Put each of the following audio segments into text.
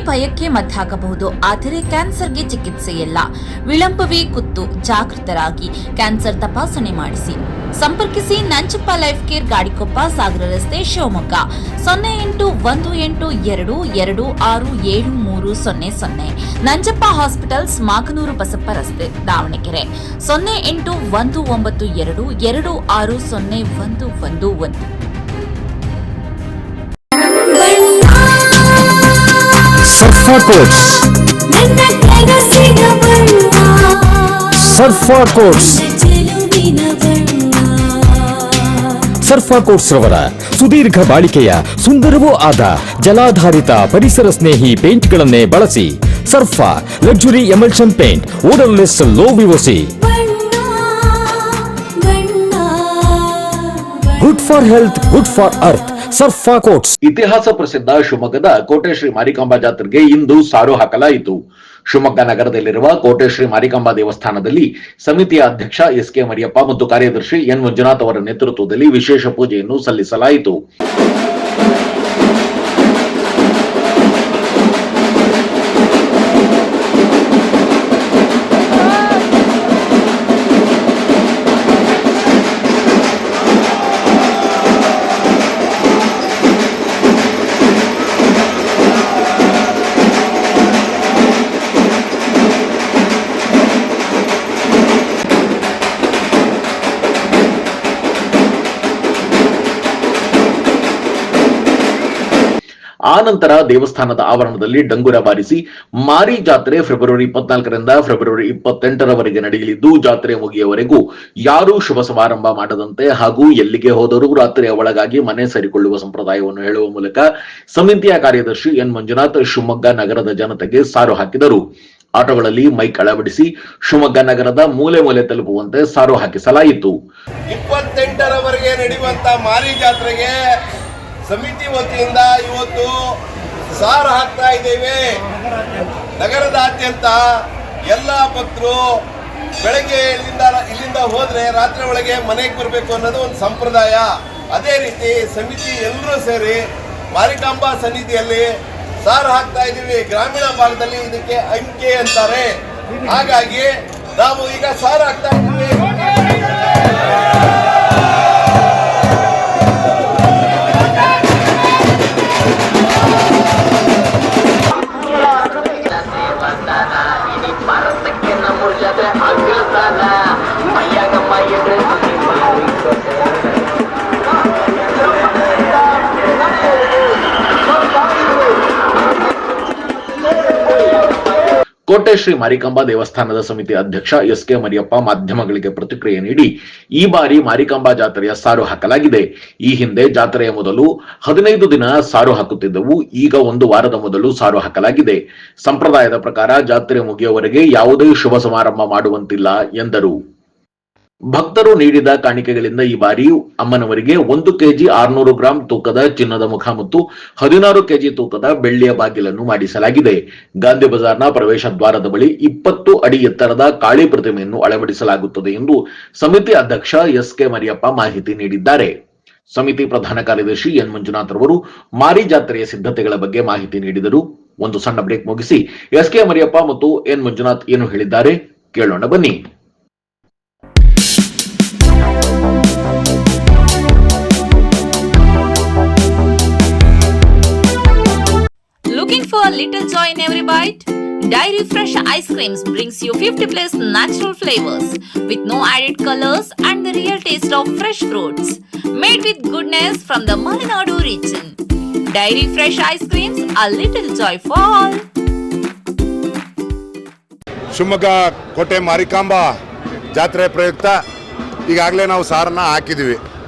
ಭಯಕ್ಕೆ ಮದ್ದಾಗಬಹುದು. ಆದರೆ ಕ್ಯಾನ್ಸರ್ಗೆ ಚಿಕಿತ್ಸೆ ಇಲ್ಲ. ವಿಳಂಬವೇ ಕುತ್ತು. ಜಾಗೃತರಾಗಿ ಕ್ಯಾನ್ಸರ್ ತಪಾಸಣೆ ಮಾಡಿಸಿ. ಸಂಪರ್ಕಿಸಿ ನಂಜಪ್ಪ ಲೈಫ್ ಕೇರ್, ಗಾಡಿಕೊಪ್ಪ, ಸಾಗರ ರಸ್ತೆ, ಶಿವಮೊಗ್ಗ. 0818226730. ನಂಜಪ್ಪ ಹಾಸ್ಪಿಟಲ್ಸ್, ಮಾಕನೂರು ಬಸಪ್ಪ ರಸ್ತೆ, ದಾವಣಗೆರೆ. 081922601111. ಸರ್ಫಾ ಕೋಟ್ಸ್, ಸರ್ಫಾ ಕೋಟ್ಸ್, ಸರ್ಫಾ ಕೋಟ್ಸ್ ರವರ ಸುದೀರ್ಘ ಬಾಳಿಕೆಯ ಸುಂದರವೂ ಆದ ಜಲಾಧಾರಿತ ಪರಿಸರ ಸ್ನೇಹಿ ಪೇಂಟ್ಗಳನ್ನೇ ಬಳಸಿ. Sarfa luxury emulsion paint, odourless, low VOC, good for health, good for earth. Sarfa coats. ಇತಿಹಾಸ ಪ್ರಸಿದ್ಧ ಶಿವಮೊಗ್ಗದ ಕೋಟೆ ಶ್ರೀ ಮಾರಿಕಾಂಬಾ ಜಾತ್ರೆಗೆ ಇಂದು ಸಾರು ಹಾಕಲಾಯಿತು. ಶಿವಮೊಗ್ಗ ನಗರದಲ್ಲಿರುವ ಕೋಟೆ ಶ್ರೀ ಮಾರಿಕಾಂಬಾ ದೇವಸ್ಥಾನದಲ್ಲಿ ಸಮಿತಿಯ ಅಧ್ಯಕ್ಷ ಎಸ್.ಕೆ. ಮರಿಯಪ್ಪ ಮತ್ತು ಕಾರ್ಯದರ್ಶಿ ಎನ್. ಮಂಜುನಾಥ್ ಅವರ ನೇತೃತ್ವದಲ್ಲಿ ವಿಶೇಷ ಪೂಜೆಯನ್ನು ಸಲ್ಲಿಸಲಾಯಿತು. ಆನಂತರ ದೇವಸ್ಥಾನದ ಆವರಣದಲ್ಲಿ ಡಂಗುರ ಬಾರಿಸಿ ಮಾರಿ ಜಾತ್ರೆ ಫೆಬ್ರವರಿ 24ರಿಂದ ಫೆಬ್ರವರಿ 28ರವರೆಗೆ ನಡೆಯಲಿದ್ದು, ಜಾತ್ರೆ ಮುಗಿಯುವವರೆಗೂ ಯಾರೂ ಶುಭ ಸಮಾರಂಭ ಮಾಡದಂತೆ ಹಾಗೂ ಎಲ್ಲಿಗೆ ಹೋದರೂ ರಾತ್ರಿಯ ಒಳಗಾಗಿ ಮನೆ ಸೇರಿಕೊಳ್ಳುವ ಸಂಪ್ರದಾಯವನ್ನು ಹೇಳುವ ಮೂಲಕ ಸಮಿತಿಯ ಕಾರ್ಯದರ್ಶಿ ಎನ್. ಮಂಜುನಾಥ್ ಶಿವಮೊಗ್ಗ ನಗರದ ಜನತೆಗೆ ಸಾರು ಹಾಕಿದರು. ಆಟೋಗಳಲ್ಲಿ ಮೈಕ್ ಅಳವಡಿಸಿ ಶಿವಮೊಗ್ಗ ನಗರದ ಮೂಲೆ ಮೂಲೆ ತಲುಪುವಂತೆ ಸಾರು ಹಾಕಿಸಲಾಯಿತು. 28ರವರೆಗೆ ನಡೆಯುವಂತ ಮಾರಿ ಜಾತ್ರೆಗೆ ಸಮಿತಿ ವತಿಯಿಂದ ಇವತ್ತು ಸಾರು ಹಾಕ್ತಾ ಇದ್ದೇವೆ. ನಗರದಾದ್ಯಂತ ಎಲ್ಲ ಭಕ್ತರು ಬೆಳಗ್ಗೆ ಇಲ್ಲಿಂದ ಹೋದ್ರೆ ರಾತ್ರಿ ಒಳಗೆ ಮನೆಗೆ ಬರಬೇಕು ಅನ್ನೋದು ಒಂದು ಸಂಪ್ರದಾಯ. ಅದೇ ರೀತಿ ಸಮಿತಿ ಎಲ್ಲರೂ ಸೇರಿ ಮಾರಿಕಾಂಬಾ ಸನ್ನಿಧಿಯಲ್ಲಿ ಸಾರು ಹಾಕ್ತಾ ಇದ್ದೀವಿ. ಗ್ರಾಮೀಣ ಭಾಗದಲ್ಲಿ ಇದಕ್ಕೆ ಅಂಕೆ ಅಂತಾರೆ. ಹಾಗಾಗಿ ನಾವು ಈಗ ಸಾರು ಹಾಕ್ತಾ ಇದ್ದೀವಿ. ಕೋಟೆ ಶ್ರೀ ಮಾರಿಕಾಂಬಾ ದೇವಸ್ಥಾನದ ಸಮಿತಿ ಅಧ್ಯಕ್ಷ ಎಸ್.ಕೆ. ಮರಿಯಪ್ಪ ಮಾಧ್ಯಮಗಳಿಗೆ ಪ್ರತಿಕ್ರಿಯೆ ನೀಡಿ, ಈ ಬಾರಿ ಮಾರಿಕಾಂಬಾ ಜಾತ್ರೆಯ ಸಾರು ಹಾಕಲಾಗಿದೆ. ಈ ಹಿಂದೆ ಜಾತ್ರೆಯ ಮೊದಲು 15 ದಿನ ಸಾರು ಹಾಕುತ್ತಿದ್ದವು. ಈಗ 1 ವಾರದ ಮೊದಲು ಸಾರು ಹಾಕಲಾಗಿದೆ. ಸಂಪ್ರದಾಯದ ಪ್ರಕಾರ ಜಾತ್ರೆ ಮುಗಿಯುವವರೆಗೆ ಯಾವುದೇ ಶುಭ ಸಮಾರಂಭ ಮಾಡುವಂತಿಲ್ಲ ಎಂದರು. ಭಕ್ತರು ನೀಡಿದ ಕಾಣಿಕೆಗಳಿಂದ ಈ ಬಾರಿ ಅಮ್ಮನವರಿಗೆ 1 ಕೆಜಿ 600 ಗ್ರಾಂ ತೂಕದ ಚಿನ್ನದ ಮುಖ ಮತ್ತು 16 ಕೆಜಿ ತೂಕದ ಬೆಳ್ಳಿಯ ಬಾಗಿಲನ್ನು ಮಾಡಿಸಲಾಗಿದೆ. ಗಾಂಧಿ ಬಜಾರ್ನ ಪ್ರವೇಶ ದ್ವಾರದ ಬಳಿ 20 ಅಡಿ ಎತ್ತರದ ಕಾಳಿ ಪ್ರತಿಮೆಯನ್ನು ಅಳವಡಿಸಲಾಗುತ್ತದೆ ಎಂದು ಸಮಿತಿ ಅಧ್ಯಕ್ಷ ಎಸ್.ಕೆ. ಮರಿಯಪ್ಪ ಮಾಹಿತಿ ನೀಡಿದ್ದಾರೆ. ಸಮಿತಿ ಪ್ರಧಾನ ಕಾರ್ಯದರ್ಶಿ ಎನ್. ಮಂಜುನಾಥ್ ರವರು ಮಾರಿ ಜಾತ್ರೆಯ ಸಿದ್ಧತೆಗಳ ಬಗ್ಗೆ ಮಾಹಿತಿ ನೀಡಿದರು. ಒಂದು ಸಣ್ಣ ಬ್ರೇಕ್ ಮುಗಿಸಿ ಎಸ್.ಕೆ. ಮರಿಯಪ್ಪ ಮತ್ತು ಎನ್. ಮಂಜುನಾಥ್ ಏನು ಹೇಳಿದ್ದಾರೆ ಕೇಳೋಣ ಬನ್ನಿ. Looking for a little joy in every bite? Dairy Fresh Ice Creams brings you 50+ natural flavors with no added colors and the real taste of fresh fruits. Made with goodness from the Malenadu region. Dairy Fresh Ice Creams, a little joy for all. Shivamogga ಕೋಟೆ ಮಾರಿಕಾಂಬಾ ಜಾತ್ರೆ ಪ್ರಯುಕ್ತ ಈಗಾಗಲೇ ನಾವು ಸಾರನ್ನು ಹಾಕಿದ್ದೀವಿ.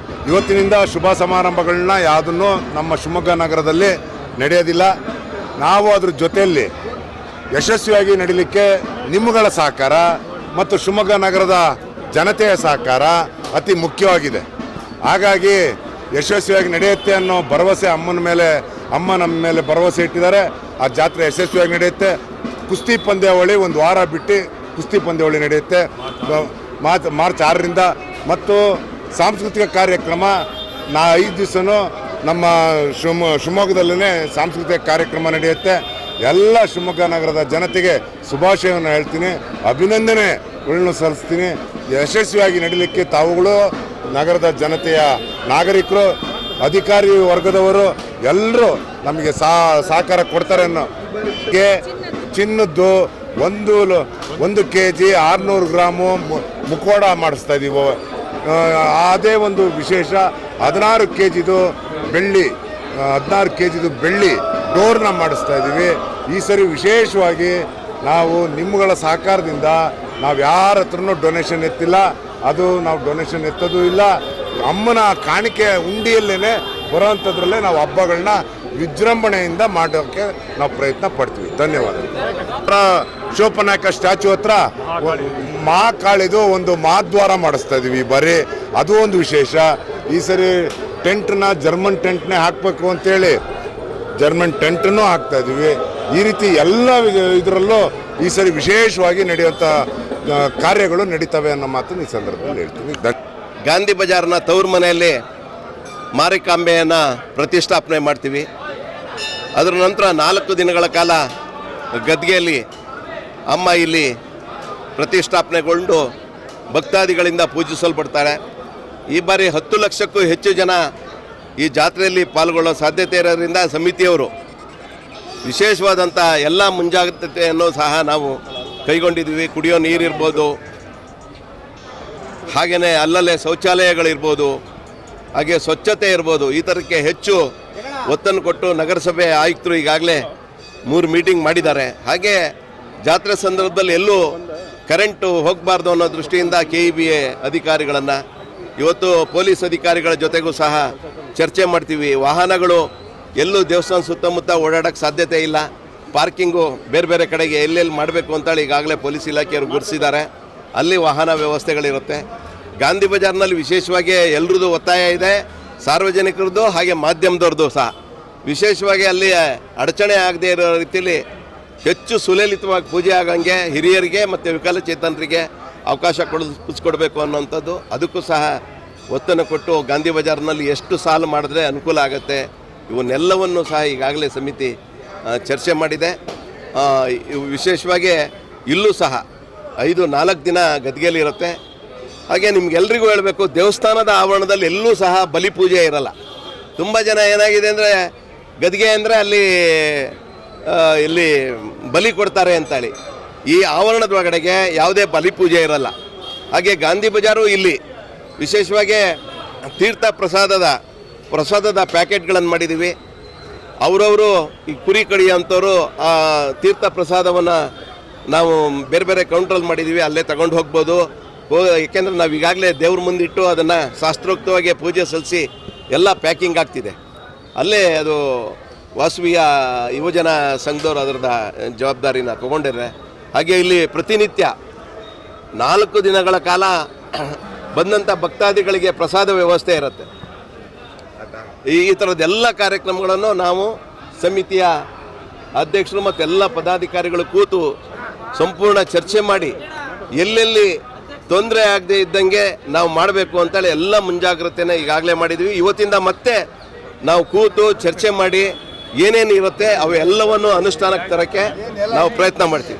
ಇವತ್ತಿನಿಂದ ಶುಭ ಸಮಾರಂಭಗಳನ್ನ ಯಾವುದನ್ನು ನಮ್ಮ ಶಿವಮೊಗ್ಗ ನಗರದಲ್ಲಿ ನಡೆಯೋದಿಲ್ಲ. ನಾವು ಅದ್ರ ಜೊತೆಯಲ್ಲಿ ಯಶಸ್ವಿಯಾಗಿ ನಡೀಲಿಕ್ಕೆ ನಿಮ್ಮಗಳ ಸಹಕಾರ ಮತ್ತು ಶಿವಮೊಗ್ಗ ನಗರದ ಜನತೆಯ ಸಹಕಾರ ಅತಿ ಮುಖ್ಯವಾಗಿದೆ. ಹಾಗಾಗಿ ಯಶಸ್ವಿಯಾಗಿ ನಡೆಯುತ್ತೆ ಅನ್ನೋ ಭರವಸೆ ಅಮ್ಮ ನಮ್ಮ ಮೇಲೆ ಭರವಸೆ ಇಟ್ಟಿದ್ದಾರೆ. ಆ ಜಾತ್ರೆ ಯಶಸ್ವಿಯಾಗಿ ನಡೆಯುತ್ತೆ. ಕುಸ್ತಿ ಪಂದ್ಯಾವಳಿ 1 ವಾರ ಬಿಟ್ಟು ಕುಸ್ತಿ ಪಂದ್ಯಾವಳಿ ನಡೆಯುತ್ತೆ ಮಾರ್ಚ್ 6ರಿಂದ. ಮತ್ತು ಸಾಂಸ್ಕೃತಿಕ ಕಾರ್ಯಕ್ರಮ 5 ದಿವಸನೂ ನಮ್ಮ ಶಿವಮೊಗ್ಗದಲ್ಲೇ ಸಾಂಸ್ಕೃತಿಕ ಕಾರ್ಯಕ್ರಮ ನಡೆಯುತ್ತೆ. ಎಲ್ಲ ಶಿವಮೊಗ್ಗ ನಗರದ ಜನತೆಗೆ ಶುಭಾಶಯವನ್ನು ಹೇಳ್ತೀನಿ, ಅಭಿನಂದನೆಗಳನ್ನು ಸಲ್ಲಿಸ್ತೀನಿ. ಯಶಸ್ವಿಯಾಗಿ ನಡೀಲಿಕ್ಕೆ ತಾವುಗಳು ನಗರದ ಜನತೆಯ ನಾಗರಿಕರು, ಅಧಿಕಾರಿ ವರ್ಗದವರು ಎಲ್ಲರೂ ನಮಗೆ ಸಹಕಾರ ಕೊಡ್ತಾರೆ ಅನ್ನೋ ಚಿನ್ನದ್ದು 1 kg 600 ಗ್ರಾಮು ಮುಖವಾಡ ಮಾಡಿಸ್ತಾ ಇದ್ದೀವಿ. ಅದೇ ಒಂದು ವಿಶೇಷ. 16 kgದು ಬೆಳ್ಳಿ 16 kgದು ಬೆಳ್ಳಿ ಡೋರ್ನ ಮಾಡಿಸ್ತಾ ಇದ್ದೀವಿ. ಈ ಸರಿ ವಿಶೇಷವಾಗಿ ನಾವು ನಿಮ್ಮಗಳ ಸಹಕಾರದಿಂದ ನಾವು ಯಾರ ಹತ್ರನೂ ಡೊನೇಷನ್ ಎತ್ತಿಲ್ಲ, ಅದು ನಾವು ಡೊನೇಷನ್ ಎತ್ತೋದು ಇಲ್ಲ. ಅಮ್ಮನ ಕಾಣಿಕೆ ಉಂಡಿಯಲ್ಲೇ ಬರೋವಂಥದ್ರಲ್ಲೇ ನಾವು ಹಬ್ಬಗಳನ್ನ ವಿಜೃಂಭಣೆಯಿಂದ ಮಾಡೋಕ್ಕೆ ನಾವು ಪ್ರಯತ್ನ ಪಡ್ತೀವಿ. ಧನ್ಯವಾದ. ಶೋಪನಾಯಕ ಸ್ಟ್ಯಾಚು ಹತ್ರ ಮಹಾಕಾಳಿದು ಒಂದು ಮಹಾದ್ವಾರ ಮಾಡಿಸ್ತಾ ಇದ್ದೀವಿ ಬರೀ, ಅದು ಒಂದು ವಿಶೇಷ. ಈ ಸರಿ ಟೆಂಟ್ನ ಜರ್ಮನ್ ಟೆಂಟ್ನೇ ಹಾಕಬೇಕು ಅಂತೇಳಿ ಜರ್ಮನ್ ಟೆಂಟನ್ನು ಹಾಕ್ತಾ ಇದ್ದೀವಿ. ಈ ರೀತಿ ಎಲ್ಲ ಇದರಲ್ಲೂ ಈ ಸರಿ ವಿಶೇಷವಾಗಿ ನಡೆಯುವಂಥ ಕಾರ್ಯಗಳು ನಡೀತವೆ ಅನ್ನೋ ಮಾತನ್ನು ಈ ಸಂದರ್ಭದಲ್ಲಿ ಹೇಳ್ತೀನಿ. ಗಾಂಧಿ ಬಜಾರ್ನ ತವರು ಮನೆಯಲ್ಲಿ ಮಾರಿಕಾಂಬೆಯನ್ನು ಪ್ರತಿಷ್ಠಾಪನೆ ಮಾಡ್ತೀವಿ. ಅದರ ನಂತರ 4 ದಿನಗಳ ಕಾಲ ಗದ್ಗೆಯಲ್ಲಿ ಅಮ್ಮ ಇಲ್ಲಿ ಪ್ರತಿಷ್ಠಾಪನೆಗೊಂಡು ಭಕ್ತಾದಿಗಳಿಂದ ಪೂಜಿಸಲ್ಪಡ್ತಾರೆ. ಈ ಬಾರಿ 10 ಲಕ್ಷಕ್ಕೂ ಹೆಚ್ಚು ಜನ ಈ ಜಾತ್ರೆಯಲ್ಲಿ ಪಾಲ್ಗೊಳ್ಳೋ ಸಾಧ್ಯತೆ ಇರೋದ್ರಿಂದ ಸಮಿತಿಯವರು ವಿಶೇಷವಾದಂಥ ಎಲ್ಲ ಮುಂಜಾಗ್ರತೆಯನ್ನು ಸಹ ನಾವು ಕೈಗೊಂಡಿದ್ದೀವಿ. ಕುಡಿಯೋ ನೀರಿರ್ಬೋದು, ಹಾಗೆಯೇ ಅಲ್ಲಲ್ಲೇ ಶೌಚಾಲಯಗಳಿರ್ಬೋದು, ಹಾಗೆ ಸ್ವಚ್ಛತೆ ಇರ್ಬೋದು, ಈ ಥರಕ್ಕೆ ಹೆಚ್ಚು ಒತ್ತನ್ನು ಕೊಟ್ಟು ನಗರಸಭೆ ಆಯುಕ್ತರು ಈಗಾಗಲೇ 3 ಮೀಟಿಂಗ್ ಮಾಡಿದ್ದಾರೆ. ಹಾಗೆ ಜಾತ್ರೆ ಸಂದರ್ಭದಲ್ಲಿ ಎಲ್ಲೂ ಕರೆಂಟು ಹೋಗಬಾರ್ದು ಅನ್ನೋ ದೃಷ್ಟಿಯಿಂದ KEBA ಅಧಿಕಾರಿಗಳನ್ನು, ಇವತ್ತು ಪೊಲೀಸ್ ಅಧಿಕಾರಿಗಳ ಜೊತೆಗೂ ಸಹ ಚರ್ಚೆ ಮಾಡ್ತೀವಿ. ವಾಹನಗಳು ಎಲ್ಲೂ ದೇವಸ್ಥಾನ ಸುತ್ತಮುತ್ತ ಓಡಾಡೋಕ್ಕೆ ಸಾಧ್ಯತೆ ಇಲ್ಲ. ಪಾರ್ಕಿಂಗು ಬೇರೆ ಬೇರೆ ಕಡೆಗೆ ಎಲ್ಲೆಲ್ಲಿ ಮಾಡಬೇಕು ಅಂತೇಳಿ ಈಗಾಗಲೇ ಪೊಲೀಸ್ ಇಲಾಖೆಯವರು ಗುರುತಿಸಿದ್ದಾರೆ. ಅಲ್ಲಿ ವಾಹನ ವ್ಯವಸ್ಥೆಗಳಿರುತ್ತೆ. ಗಾಂಧಿ ಬಜಾರ್ನಲ್ಲಿ ವಿಶೇಷವಾಗಿ ಎಲ್ಲರದ್ದು ಒತ್ತಾಯ ಇದೆ, ಸಾರ್ವಜನಿಕರದ್ದು ಹಾಗೆ ಮಾಧ್ಯಮದವ್ರದ್ದು ಸಹ. ವಿಶೇಷವಾಗಿ ಅಲ್ಲಿ ಅಡಚಣೆ ಆಗದೇ ಇರೋ ರೀತಿಯಲ್ಲಿ ಹೆಚ್ಚು ಸುಲಲಿತವಾಗಿ ಪೂಜೆ ಆಗಂಗೆ ಹಿರಿಯರಿಗೆ ಮತ್ತು ವಿಕಲಚೇತನರಿಗೆ ಅವಕಾಶ ಕೊಡಿಸ್ಕೊಡ್ಬೇಕು ಅನ್ನೋಂಥದ್ದು, ಅದಕ್ಕೂ ಸಹ ಒತ್ತನ್ನು ಕೊಟ್ಟು ಗಾಂಧಿ ಬಜಾರ್ನಲ್ಲಿ ಎಷ್ಟು ಸಾಲು ಮಾಡಿದ್ರೆ ಅನುಕೂಲ ಆಗುತ್ತೆ, ಇವನ್ನೆಲ್ಲವನ್ನು ಸಹ ಈಗಾಗಲೇ ಸಮಿತಿ ಚರ್ಚೆ ಮಾಡಿದೆ. ವಿಶೇಷವಾಗಿ ಇಲ್ಲೂ ಸಹ 4 ದಿನ ಗದ್ಗೆಯಲ್ಲಿ ಇರುತ್ತೆ. ಹಾಗೆ ನಿಮ್ಗೆಲ್ರಿಗೂ ಹೇಳಬೇಕು, ದೇವಸ್ಥಾನದ ಆವರಣದಲ್ಲಿ ಎಲ್ಲೂ ಸಹ ಬಲಿಪೂಜೆ ಇರಲ್ಲ. ತುಂಬ ಜನ ಏನಾಗಿದೆ ಅಂದರೆ ಗದ್ಗೆ ಅಂದರೆ ಅಲ್ಲಿ ಇಲ್ಲಿ ಬಲಿ ಕೊಡ್ತಾರೆ ಅಂತೇಳಿ, ಈ ಆವರಣದ ಒಳಗಡೆಗೆ ಯಾವುದೇ ಬಲಿಪೂಜೆ ಇರಲ್ಲ. ಹಾಗೆ ಗಾಂಧಿ ಬಜಾರು ಇಲ್ಲಿ ವಿಶೇಷವಾಗಿ ತೀರ್ಥ ಪ್ರಸಾದದ ಪ್ಯಾಕೆಟ್ಗಳನ್ನು ಮಾಡಿದ್ದೀವಿ. ಅವರವರು ಈ ಕುರಿ ಕಡಿಯೋಂಥವ್ರು ಆ ತೀರ್ಥ ಪ್ರಸಾದವನ್ನು ನಾವು ಬೇರೆ ಬೇರೆ ಕೌಂಟ್ರಲ್ಲಿ ಮಾಡಿದ್ದೀವಿ, ಅಲ್ಲೇ ತಗೊಂಡು ಹೋಗ್ಬೋದು. ಏಕೆಂದರೆ ನಾವು ಈಗಾಗಲೇ ದೇವ್ರ ಮುಂದಿಟ್ಟು ಅದನ್ನು ಶಾಸ್ತ್ರೋಕ್ತವಾಗಿ ಪೂಜೆ ಸಲ್ಲಿಸಿ ಎಲ್ಲ ಪ್ಯಾಕಿಂಗ್ ಆಗ್ತಿದೆ. ಅಲ್ಲೇ ಅದು ವಾಸವಿಯ ಯುವಜನ ಸಂಘದವ್ರು ಅದರದ ಜವಾಬ್ದಾರಿನ ತೊಗೊಂಡಿರ್ರೆ. ಹಾಗೆ ಇಲ್ಲಿ ಪ್ರತಿನಿತ್ಯ 4 ದಿನಗಳ ಕಾಲ ಬಂದಂಥ ಭಕ್ತಾದಿಗಳಿಗೆ ಪ್ರಸಾದ ವ್ಯವಸ್ಥೆ ಇರುತ್ತೆ. ಈ ಥರದ್ದೆಲ್ಲ ಕಾರ್ಯಕ್ರಮಗಳನ್ನು ನಾವು ಸಮಿತಿಯ ಅಧ್ಯಕ್ಷರು ಮತ್ತು ಎಲ್ಲ ಪದಾಧಿಕಾರಿಗಳು ಕೂತು ಸಂಪೂರ್ಣ ಚರ್ಚೆ ಮಾಡಿ ಎಲ್ಲೆಲ್ಲಿ ತೊಂದರೆ ಆಗದೆ ಇದ್ದಂಗೆ ನಾವು ಮಾಡಬೇಕು ಅಂತೇಳಿ ಎಲ್ಲ ಮುಂಜಾಗ್ರತೆನ ಈಗಾಗಲೇ ಮಾಡಿದ್ವಿ. ಇವತ್ತಿಂದ ಮತ್ತೆ ನಾವು ಕೂತು ಚರ್ಚೆ ಮಾಡಿ ಏನೇನು ಇರುತ್ತೆ ಅವೆಲ್ಲವನ್ನು ಅನುಷ್ಠಾನಕ್ಕೆ ತರೋಕ್ಕೆ ನಾವು ಪ್ರಯತ್ನ ಮಾಡ್ತೀವಿ.